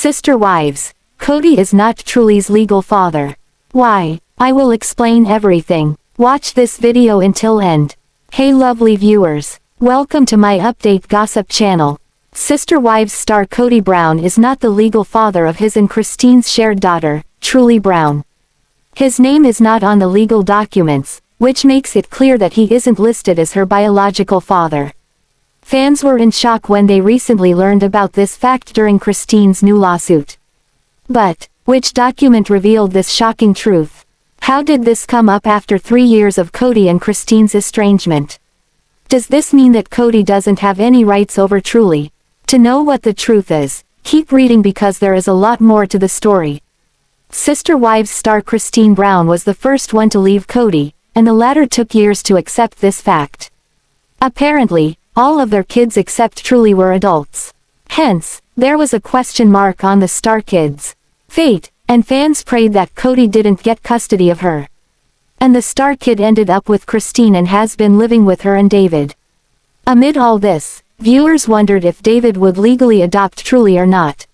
Sister wives, Kody is not Truly's legal father. Why? I will explain everything. Watch this video until end. Hey lovely viewers, welcome to my update gossip channel. Sister Wives star Kody Brown is not the legal father of his and Christine's shared daughter, Truly Brown. His name is not on the legal documents, which makes it clear that he isn't listed as her biological father. Fans were in shock when they recently learned about this fact during Christine's new lawsuit. But, which document revealed this shocking truth? How did this come up after 3 years of Kody and Christine's estrangement? Does this mean that Kody doesn't have any rights over Truly? To know what the truth is, keep reading because there is a lot more to the story. Sister Wives star Christine Brown was the first one to leave Kody, and the latter took years to accept this fact. Apparently, all of their kids except Truly were adults. Hence, there was a question mark on the star kids' fate, and fans prayed that Kody didn't get custody of her. And the star kid ended up with Christine and has been living with her and David. Amid all this, viewers wondered if David would legally adopt Truly or not.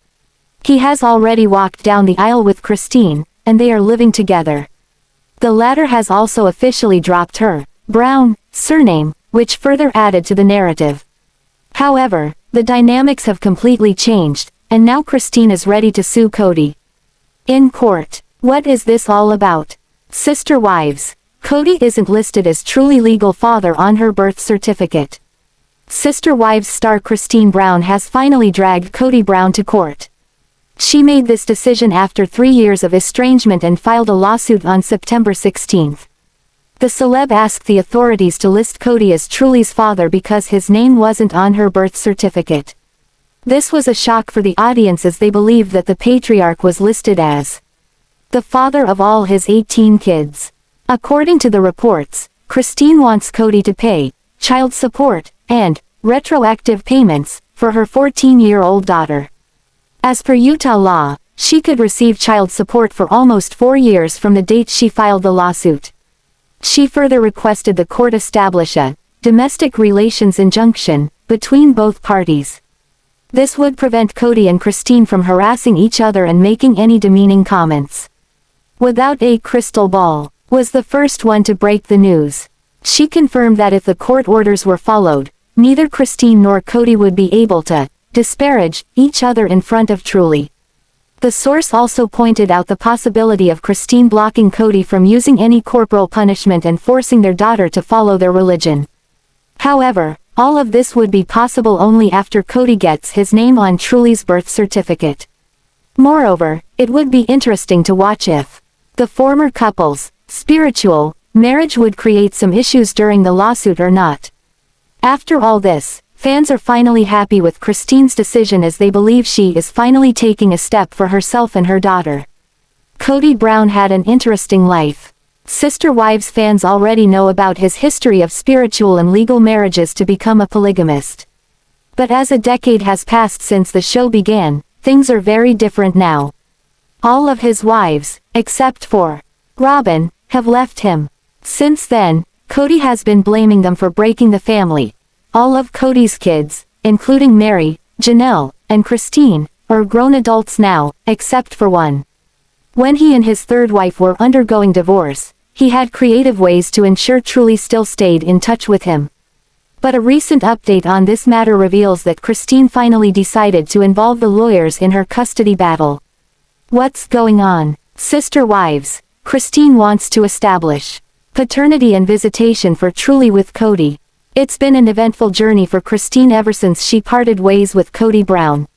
He has already walked down the aisle with Christine, and they are living together. The latter has also officially dropped her Brown surname, which further added to the narrative. However, the dynamics have completely changed, and now Christine is ready to sue Kody. In court, what is this all about? Sister Wives, Kody isn't listed as Truly legal father on her birth certificate. Sister Wives star Christine Brown has finally dragged Kody Brown to court. She made this decision after 3 years of estrangement and filed a lawsuit on September 16. The celeb asked the authorities to list Kody as Truly's father because his name wasn't on her birth certificate. This was a shock for the audience as they believed that the patriarch was listed as the father of all his 18 kids. According to the reports, Christine wants Kody to pay child support and retroactive payments for her 14-year-old daughter. As per Utah law, she could receive child support for almost 4 years from the date she filed the lawsuit. She further requested the court establish a domestic relations injunction between both parties. This would prevent Kody and Christine from harassing each other and making any demeaning comments. Without a crystal ball, was the first one to break the news. She confirmed that if the court orders were followed, neither Christine nor Kody would be able to disparage each other in front of Truly. The source also pointed out the possibility of Christine blocking Kody from using any corporal punishment and forcing their daughter to follow their religion. However, all of this would be possible only after Kody gets his name on Truly's birth certificate. Moreover, it would be interesting to watch if the former couple's spiritual marriage would create some issues during the lawsuit or not. After all this, fans are finally happy with Christine's decision as they believe she is finally taking a step for herself and her daughter. Kody Brown had an interesting life. Sister Wives fans already know about his history of spiritual and legal marriages to become a polygamist. But as a decade has passed since the show began, things are very different now. All of his wives, except for Robyn, have left him. Since then, Kody has been blaming them for breaking the family. All of Kody's kids, including Meri, Janelle, and Christine, are grown adults now, except for one. When he and his third wife were undergoing divorce, he had creative ways to ensure Truly still stayed in touch with him. But a recent update on this matter reveals that Christine finally decided to involve the lawyers in her custody battle. What's going on? Sister Wives, Christine wants to establish paternity and visitation for Truly with Kody. It's been an eventful journey for Christine ever since she parted ways with Kody Brown.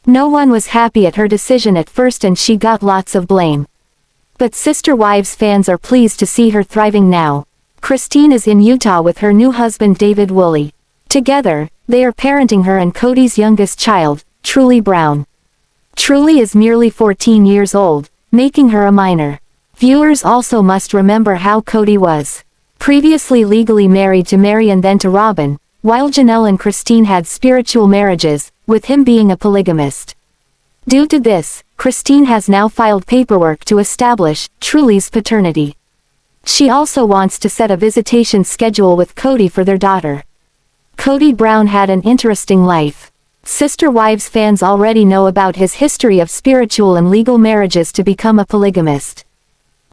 No one was happy at her decision at first and she got lots of blame. But Sister Wives fans are pleased to see her thriving now. Christine is in Utah with her new husband David Woolley. Together, they are parenting her and Kody's youngest child, Truly Brown. Truly is merely 14 years old, making her a minor. Viewers also must remember how Kody was previously legally married to Meri and then to Robyn, while Janelle and Christine had spiritual marriages, with him being a polygamist. Due to this, Christine has now filed paperwork to establish Truly's paternity. She also wants to set a visitation schedule with Kody for their daughter. Kody Brown had an interesting life. Sister Wives fans already know about his history of spiritual and legal marriages to become a polygamist.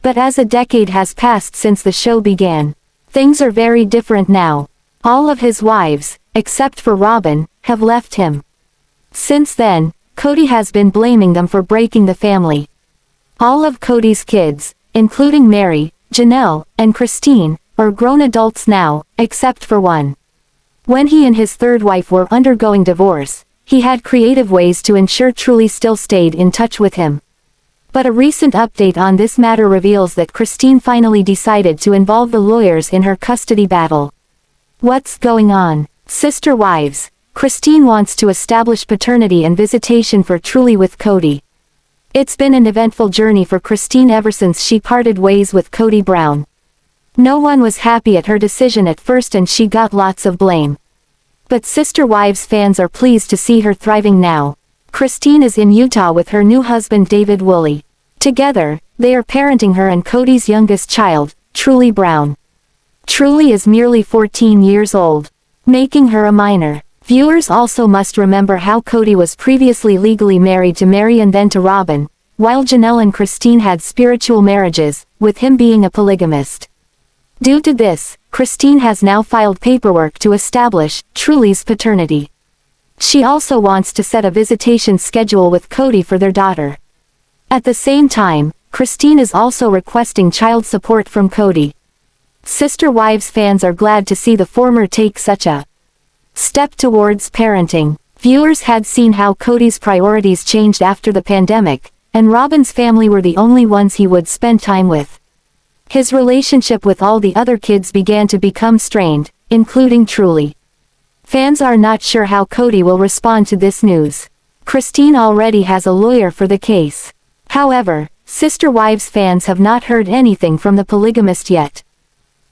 But as a decade has passed since the show began, things are very different now. All of his wives, except for Robyn, have left him. Since then, Kody has been blaming them for breaking the family. All of Kody's kids, including Meri, Janelle, and Christine, are grown adults now, except for one. When he and his third wife were undergoing divorce, he had creative ways to ensure Truly still stayed in touch with him. But a recent update on this matter reveals that Christine finally decided to involve the lawyers in her custody battle. What's going on? Sister Wives. Christine wants to establish paternity and visitation for Truly with Kody. It's been an eventful journey for Christine ever since she parted ways with Kody Brown. No one was happy at her decision at first and she got lots of blame. But Sister Wives fans are pleased to see her thriving now. Christine is in Utah with her new husband David Woolley. Together, they are parenting her and Kody's youngest child, Truly Brown. Truly is merely 14 years old, making her a minor. Viewers also must remember how Kody was previously legally married to Meri and then to Robyn, while Janelle and Christine had spiritual marriages, with him being a polygamist. Due to this, Christine has now filed paperwork to establish Truly's paternity. She also wants to set a visitation schedule with Kody for their daughter. At the same time, Christine is also requesting child support from Kody. Sister Wives fans are glad to see the former take such a step towards parenting. Viewers had seen how Kody's priorities changed after the pandemic, and Robyn's family were the only ones he would spend time with. His relationship with all the other kids began to become strained, including Truly. Fans are not sure how Kody will respond to this news. Christine already has a lawyer for the case. However, Sister Wives fans have not heard anything from the polygamist yet.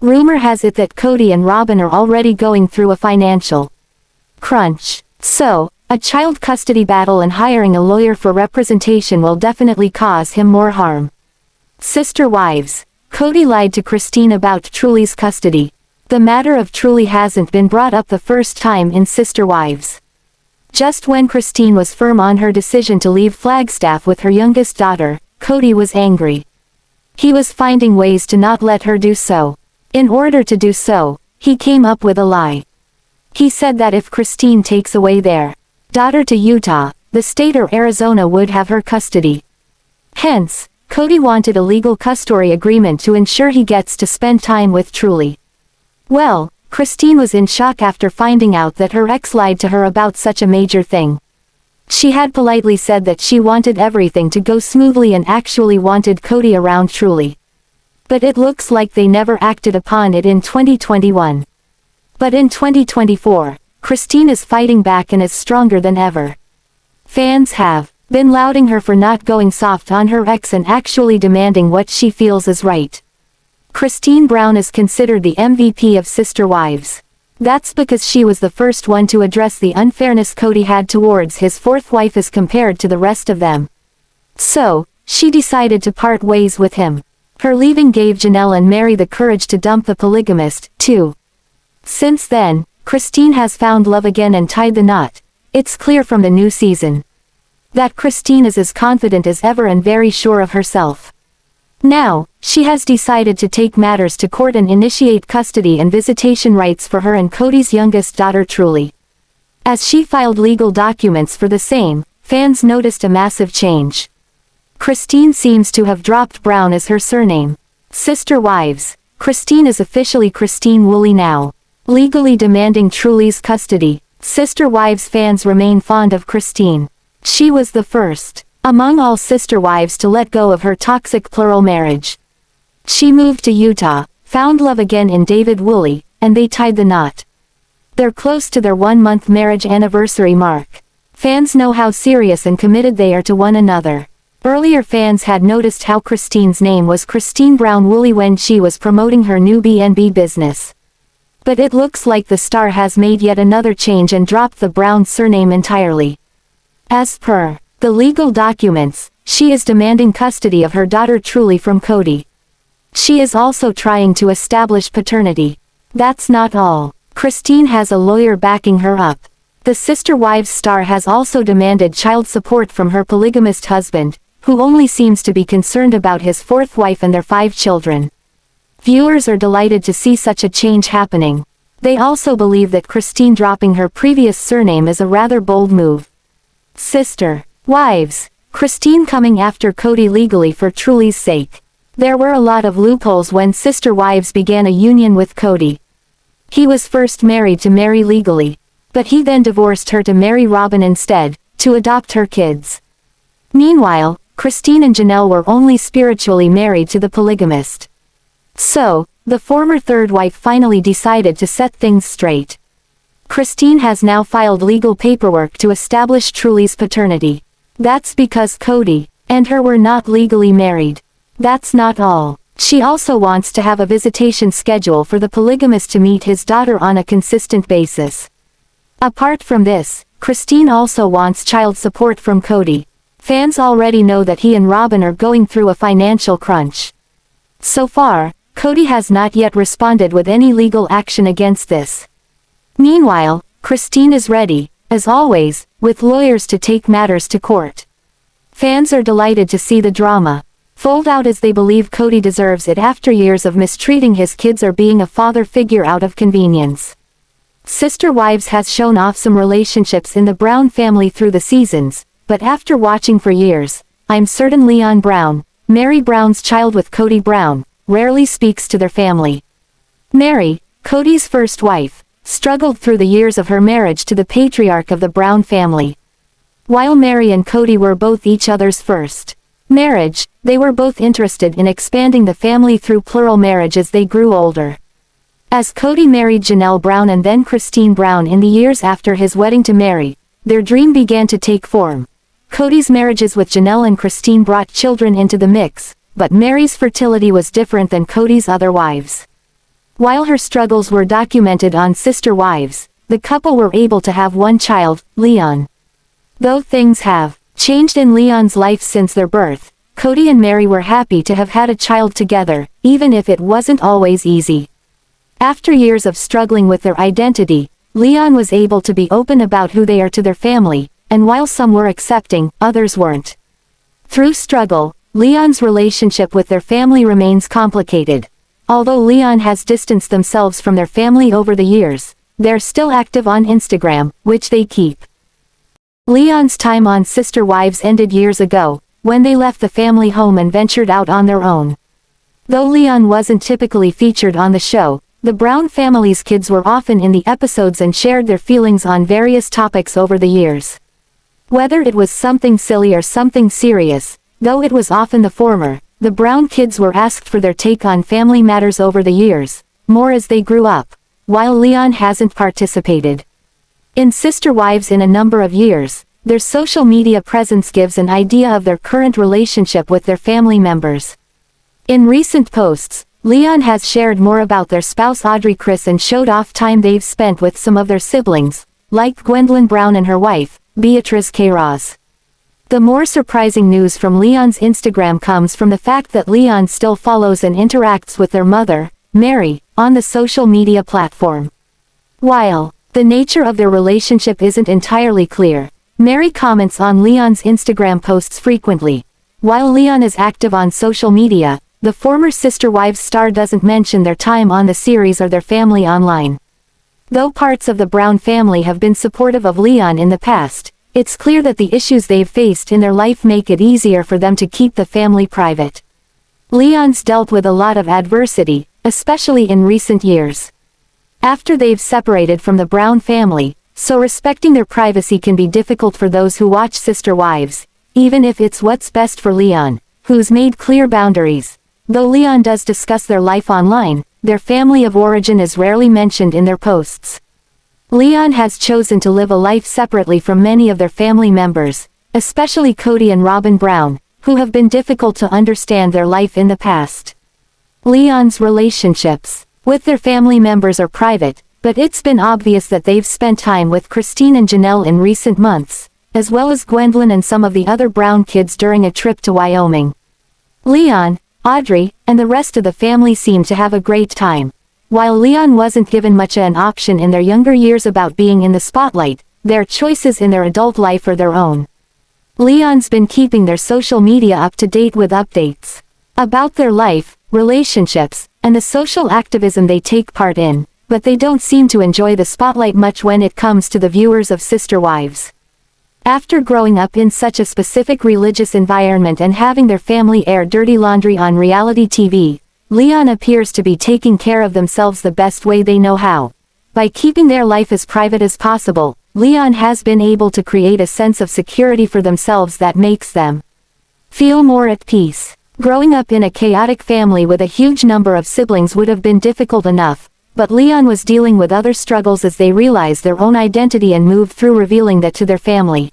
Rumor has it that Kody and Robyn are already going through a financial crunch. So, a child custody battle and hiring a lawyer for representation will definitely cause him more harm. Sister Wives. Kody lied to Christine about Truly's custody. The matter of Truly hasn't been brought up the first time in Sister Wives. Just when Christine was firm on her decision to leave Flagstaff with her youngest daughter, Kody was angry. He was finding ways to not let her do so. In order to do so, he came up with a lie. He said that if Christine takes away their daughter to Utah, the state or Arizona would have her custody. Hence, Kody wanted a legal custody agreement to ensure he gets to spend time with Truly. Well, Christine was in shock after finding out that her ex lied to her about such a major thing. She had politely said that she wanted everything to go smoothly and actually wanted Kody around Truly. But it looks like they never acted upon it in 2021. But in 2024, Christine is fighting back and is stronger than ever. Fans have been lauding her for not going soft on her ex and actually demanding what she feels is right. Christine Brown is considered the MVP of Sister Wives. That's because she was the first one to address the unfairness Kody had towards his fourth wife as compared to the rest of them. So, she decided to part ways with him. Her leaving gave Janelle and Meri the courage to dump the polygamist, too. Since then, Christine has found love again and tied the knot. It's clear from the new season that Christine is as confident as ever and very sure of herself. Now, she has decided to take matters to court and initiate custody and visitation rights for her and Kody's youngest daughter Truly. As she filed legal documents for the same, fans noticed a massive change. Christine seems to have dropped Brown as her surname. Sister Wives. Christine is officially Christine Woolley now, legally demanding Truly's custody. Sister Wives fans remain fond of Christine. She was the first among all Sister Wives to let go of her toxic plural marriage. She moved to Utah, found love again in David Woolley, and they tied the knot. They're close to their 1-month marriage anniversary mark. Fans know how serious and committed they are to one another. Earlier fans had noticed how Christine's name was Christine Brown Woolley when she was promoting her new B&B business. But it looks like the star has made yet another change and dropped the Brown surname entirely. As per the legal documents, she is demanding custody of her daughter Truly from Kody. She is also trying to establish paternity. That's not all. Christine has a lawyer backing her up. The Sister Wives star has also demanded child support from her polygamist husband, who only seems to be concerned about his fourth wife and their 5 children. Viewers are delighted to see such a change happening. They also believe that Christine dropping her previous surname is a rather bold move. Sister Wives. Christine coming after Kody legally for Truly's sake. There were a lot of loopholes when Sister Wives began a union with Kody. He was first married to Meri legally, but he then divorced her to marry Robyn instead, to adopt her kids. Meanwhile, Christine and Janelle were only spiritually married to the polygamist. So, the former third wife finally decided to set things straight. Christine has now filed legal paperwork to establish Truly's paternity. That's because Kody and her were not legally married. That's not all. She also wants to have a visitation schedule for the polygamist to meet his daughter on a consistent basis. Apart from this, Christine also wants child support from Kody. Fans already know that he and Robyn are going through a financial crunch. So far, Kody has not yet responded with any legal action against this. Meanwhile, Christine is ready, as always, with lawyers to take matters to court. Fans are delighted to see the drama fold out as they believe Kody deserves it after years of mistreating his kids or being a father figure out of convenience. Sister Wives has shown off some relationships in the Brown family through the seasons, but after watching for years, I'm certain Leon Brown, Meri Brown's child with Kody Brown, rarely speaks to their family. Meri, Kody's first wife, struggled through the years of her marriage to the patriarch of the Brown family. While Meri and Kody were both each other's first marriage, they were both interested in expanding the family through plural marriage as they grew older. As Kody married Janelle Brown and then Christine Brown in the years after his wedding to Meri, their dream began to take form. Kody's marriages with Janelle and Christine brought children into the mix, but Meri's fertility was different than Kody's other wives. While her struggles were documented on Sister Wives, the couple were able to have one child, Leon. Though things have changed in Leon's life since their birth, Kody and Meri were happy to have had a child together, even if it wasn't always easy. After years of struggling with their identity, Leon was able to be open about who they are to their family, and while some were accepting, others weren't. Through struggle, Leon's relationship with their family remains complicated. Although Leon has distanced themselves from their family over the years, they're still active on Instagram, which they keep. Leon's time on Sister Wives ended years ago, when they left the family home and ventured out on their own. Though Leon wasn't typically featured on the show, the Brown family's kids were often in the episodes and shared their feelings on various topics over the years. Whether it was something silly or something serious, though it was often the former, the Brown kids were asked for their take on family matters over the years, more as they grew up, while Leon hasn't participated in Sister Wives in a number of years. Their social media presence gives an idea of their current relationship with their family members. In recent posts, Leon has shared more about their spouse Audrey Chris and showed off time they've spent with some of their siblings, like Gwendolyn Brown and her wife, Beatrice K. Ross. The more surprising news from Leon's Instagram comes from the fact that Leon still follows and interacts with their mother, Meri, on the social media platform. While the nature of their relationship isn't entirely clear, Meri comments on Leon's Instagram posts frequently. While Leon is active on social media, the former Sister Wives star doesn't mention their time on the series or their family online. Though parts of the Brown family have been supportive of Leon in the past, it's clear that the issues they've faced in their life make it easier for them to keep the family private. Leon's dealt with a lot of adversity, especially in recent years. After they've separated from the Brown family, so respecting their privacy can be difficult for those who watch Sister Wives, even if it's what's best for Leon, who's made clear boundaries. Though Leon does discuss their life online, their family of origin is rarely mentioned in their posts. Leon has chosen to live a life separately from many of their family members, especially Kody and Robyn Brown, who have been difficult to understand their life in the past. Leon's relationships with their family members are private, but it's been obvious that they've spent time with Christine and Janelle in recent months, as well as Gwendolyn and some of the other Brown kids during a trip to Wyoming. Leon, Audrey, and the rest of the family seemed to have a great time. While Leon wasn't given much of an option in their younger years about being in the spotlight, their choices in their adult life are their own. Leon's been keeping their social media up to date with updates about their life, relationships, and the social activism they take part in, but they don't seem to enjoy the spotlight much when it comes to the viewers of Sister Wives. After growing up in such a specific religious environment and having their family air dirty laundry on reality TV, Leon appears to be taking care of themselves the best way they know how. By keeping their life as private as possible, Leon has been able to create a sense of security for themselves that makes them feel more at peace. Growing up in a chaotic family with a huge number of siblings would have been difficult enough, but Leon was dealing with other struggles as they realized their own identity and moved through revealing that to their family.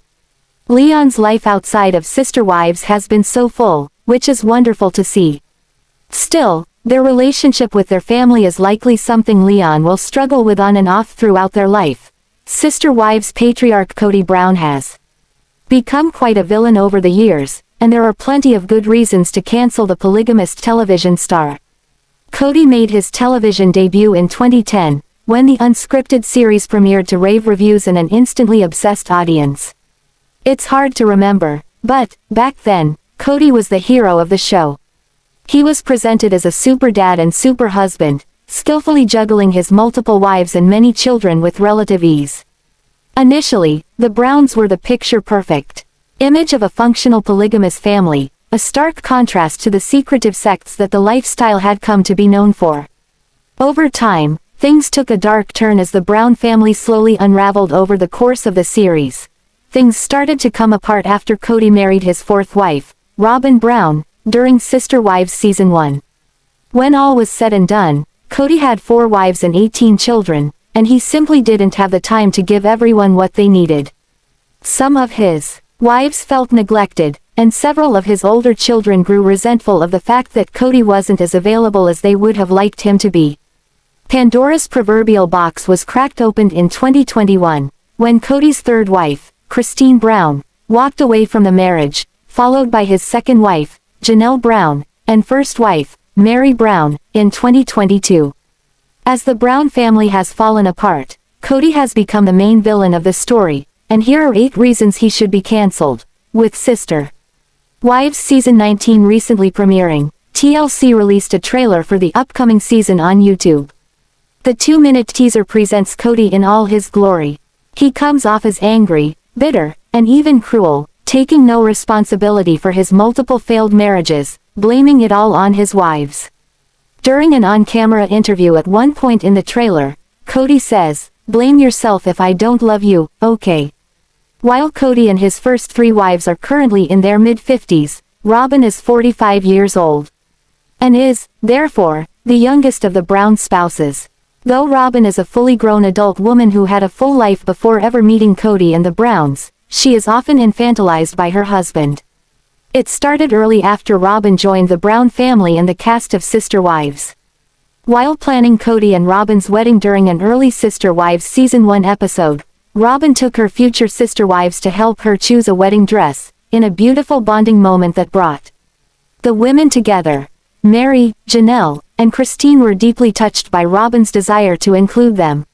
Leon's life outside of Sister Wives has been so full, which is wonderful to see. Still, their relationship with their family is likely something Leon will struggle with on and off throughout their life. Sister Wives patriarch Kody Brown has become quite a villain over the years, and there are plenty of good reasons to cancel the polygamist television star. Kody made his television debut in 2010, when the unscripted series premiered to rave reviews and an instantly obsessed audience. It's hard to remember, but, back then, Kody was the hero of the show. He was presented as a super dad and super husband, skillfully juggling his multiple wives and many children with relative ease. Initially, the Browns were the picture-perfect image of a functional polygamous family, a stark contrast to the secretive sects that the lifestyle had come to be known for. Over time, things took a dark turn as the Brown family slowly unraveled over the course of the series. Things started to come apart after Kody married his fourth wife, Robyn Brown, during Sister Wives Season 1. When all was said and done, Kody had 4 wives and 18 children, and he simply didn't have the time to give everyone what they needed. Some of his wives felt neglected, and several of his older children grew resentful of the fact that Kody wasn't as available as they would have liked him to be. Pandora's proverbial box was cracked open in 2021, when Kody's third wife, Christine Brown, walked away from the marriage, followed by his second wife, Janelle Brown, and first wife, Meri Brown, in 2022. As the Brown family has fallen apart, Kody has become the main villain of the story, and here are 8 reasons he should be cancelled. With Sister Wives Season 19 recently premiering, TLC released a trailer for the upcoming season on YouTube. The 2-minute teaser presents Kody in all his glory. He comes off as angry, bitter, and even cruel, taking no responsibility for his multiple failed marriages, blaming it all on his wives. During an on-camera interview at one point in the trailer, Kody says, "Blame yourself if I don't love you, okay?" While Kody and his first 3 wives are currently in their mid-50s, Robyn is 45 years old. And is, therefore, the youngest of the Brown spouses. Though Robyn is a fully grown adult woman who had a full life before ever meeting Kody and the Browns, she is often infantilized by her husband. It started early after Robyn joined the Brown family and the cast of Sister Wives. While planning Kody and Robyn's wedding during an early Sister Wives Season 1 episode, Robyn took her future sister wives to help her choose a wedding dress, in a beautiful bonding moment that brought the women together. Meri, Janelle, and Christine were deeply touched by Robyn's desire to include them.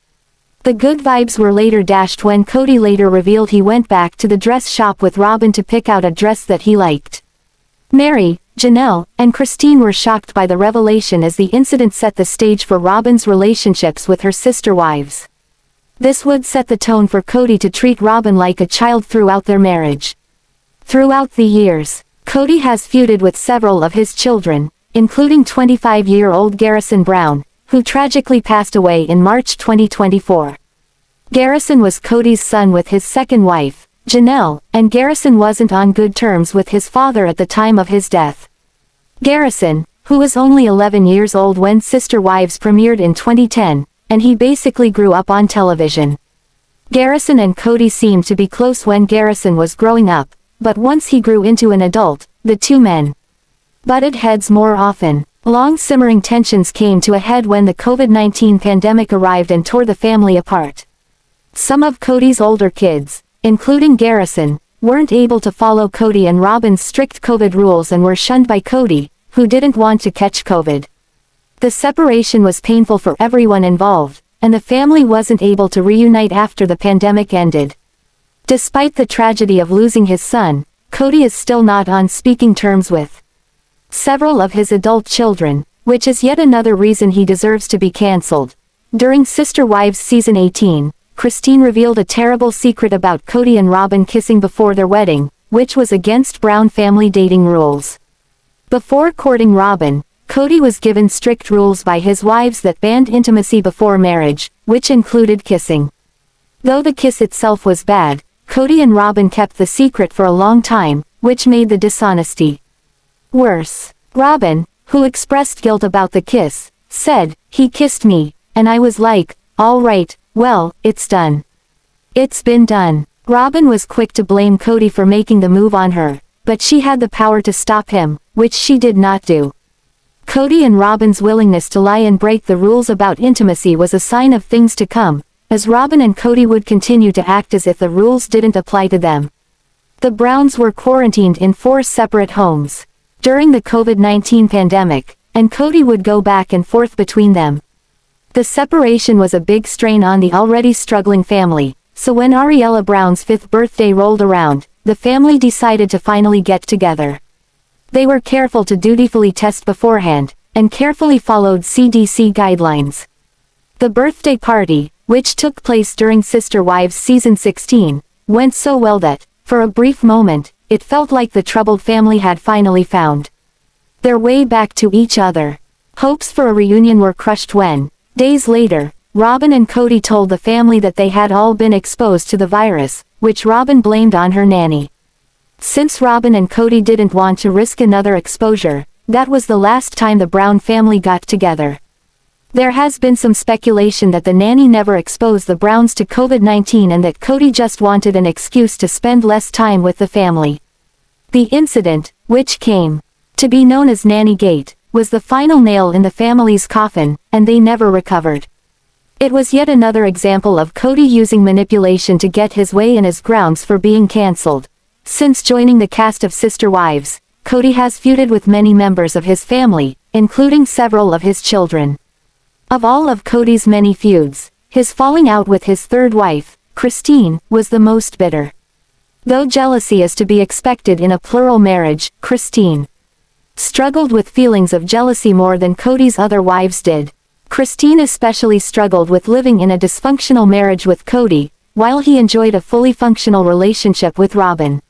The good vibes were later dashed when Kody later revealed he went back to the dress shop with Robyn to pick out a dress that he liked. Meri, Janelle, and Christine were shocked by the revelation as the incident set the stage for Robyn's relationships with her sister wives. This would set the tone for Kody to treat Robyn like a child throughout their marriage. Throughout the years, Kody has feuded with several of his children, including 25-year-old Garrison Brown, who tragically passed away in March 2024. Garrison was Kody's son with his second wife, Janelle, and Garrison wasn't on good terms with his father at the time of his death. Garrison, who was only 11 years old when Sister Wives premiered in 2010, and he basically grew up on television. Garrison and Kody seemed to be close when Garrison was growing up, but once he grew into an adult, the two men butted heads more often. Long simmering tensions came to a head when the COVID-19 pandemic arrived and tore the family apart. Some of Kody's older kids, including Garrison, weren't able to follow Kody and Robyn's strict COVID rules and were shunned by Kody, who didn't want to catch COVID. The separation was painful for everyone involved, and the family wasn't able to reunite after the pandemic ended. Despite the tragedy of losing his son, Kody is still not on speaking terms with several of his adult children, which is yet another reason he deserves to be cancelled. During Sister Wives Season 18, Christine revealed a terrible secret about Kody and Robyn kissing before their wedding, which was against Brown family dating rules. Before courting Robyn, Kody was given strict rules by his wives that banned intimacy before marriage, which included kissing. Though the kiss itself was bad, Kody and Robyn kept the secret for a long time, which made the dishonesty worse. Robyn, who expressed guilt about the kiss, said, "He kissed me, and I was like, all right, well, it's done. It's been done." Robyn was quick to blame Kody for making the move on her, but she had the power to stop him, which she did not do. Kody and Robyn's willingness to lie and break the rules about intimacy was a sign of things to come, as Robyn and Kody would continue to act as if the rules didn't apply to them. The Browns were quarantined in 4 separate homes during the COVID-19 pandemic, and Kody would go back and forth between them. The separation was a big strain on the already struggling family, so when Ariella Brown's 5th birthday rolled around, the family decided to finally get together. They were careful to dutifully test beforehand, and carefully followed CDC guidelines. The birthday party, which took place during Sister Wives Season 16, went so well that, for a brief moment, it felt like the troubled family had finally found their way back to each other. Hopes for a reunion were crushed when, days later, Robyn and Kody told the family that they had all been exposed to the virus, which Robyn blamed on her nanny. Since Robyn and Kody didn't want to risk another exposure, that was the last time the Brown family got together. There has been some speculation that the nanny never exposed the Browns to COVID-19 and that Kody just wanted an excuse to spend less time with the family. The incident, which came to be known as Nanny Gate, was the final nail in the family's coffin, and they never recovered. It was yet another example of Kody using manipulation to get his way and as grounds for being cancelled. Since joining the cast of Sister Wives, Kody has feuded with many members of his family, including several of his children. Of all of Kody's many feuds, his falling out with his 3rd wife, Christine, was the most bitter. Though jealousy is to be expected in a plural marriage, Christine struggled with feelings of jealousy more than Kody's other wives did. Christine especially struggled with living in a dysfunctional marriage with Kody, while he enjoyed a fully functional relationship with Robyn.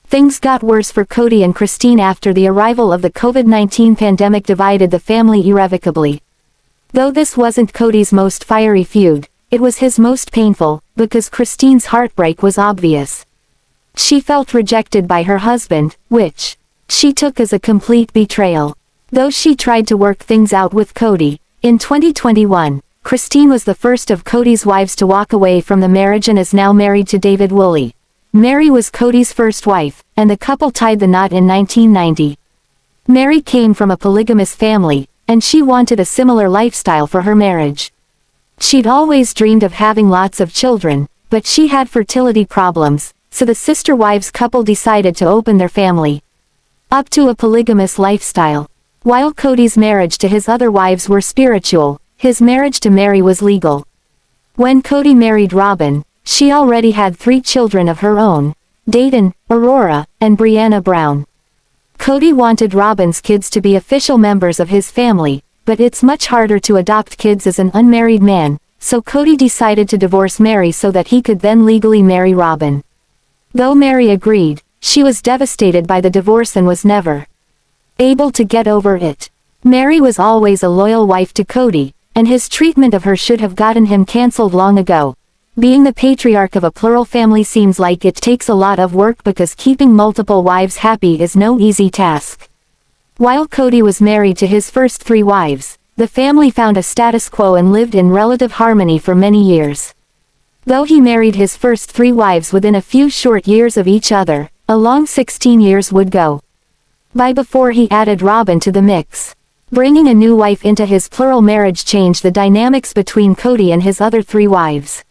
Things got worse for Kody and Christine after the arrival of the COVID-19 pandemic divided the family irrevocably. Though this wasn't Kody's most fiery feud, it was his most painful, because Christine's heartbreak was obvious. She felt rejected by her husband, which she took as a complete betrayal. Though she tried to work things out with Kody, in 2021, Christine was the first of Kody's wives to walk away from the marriage and is now married to David Woolley. Meri was Kody's first wife, and the couple tied the knot in 1990. Meri came from a polygamous family, and she wanted a similar lifestyle for her marriage. She'd always dreamed of having lots of children, but she had fertility problems, so the Sister Wives couple decided to open their family up to a polygamous lifestyle. While Kody's marriage to his other wives were spiritual, his marriage to Meri was legal. When Kody married Robyn, she already had 3 children of her own, Dayton, Aurora, and Brianna Brown. Kody wanted Robyn's kids to be official members of his family, but it's much harder to adopt kids as an unmarried man, so Kody decided to divorce Meri so that he could then legally marry Robyn. Though Meri agreed, she was devastated by the divorce and was never able to get over it. Meri was always a loyal wife to Kody, and his treatment of her should have gotten him cancelled long ago. Being the patriarch of a plural family seems like it takes a lot of work because keeping multiple wives happy is no easy task. While Kody was married to his first 3 wives, the family found a status quo and lived in relative harmony for many years. Though he married his first 3 wives within a few short years of each other, a long 16 years would go by before he added Robyn to the mix. Bringing a new wife into his plural marriage changed the dynamics between Kody and his other 3 wives.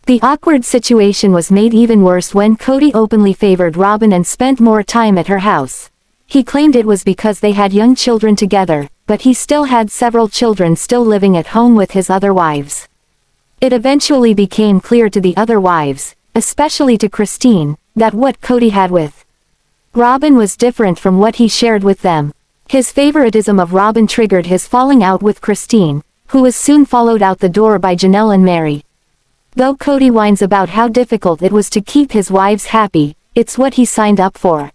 The awkward situation was made even worse when Kody openly favored Robyn and spent more time at her house. He claimed it was because they had young children together, but he still had several children still living at home with his other wives. It eventually became clear to the other wives, especially to Christine, that what Kody had with Robyn was different from what he shared with them. His favoritism of Robyn triggered his falling out with Christine, who was soon followed out the door by Janelle and Meri. Though Kody whines about how difficult it was to keep his wives happy, it's what he signed up for.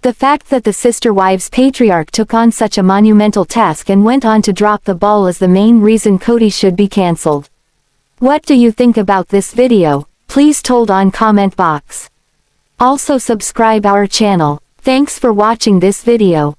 The fact that the sister wives patriarch took on such a monumental task and went on to drop the ball is the main reason Kody should be cancelled. What do you think about this video? Please told on comment box. Also subscribe our channel. Thanks for watching this video.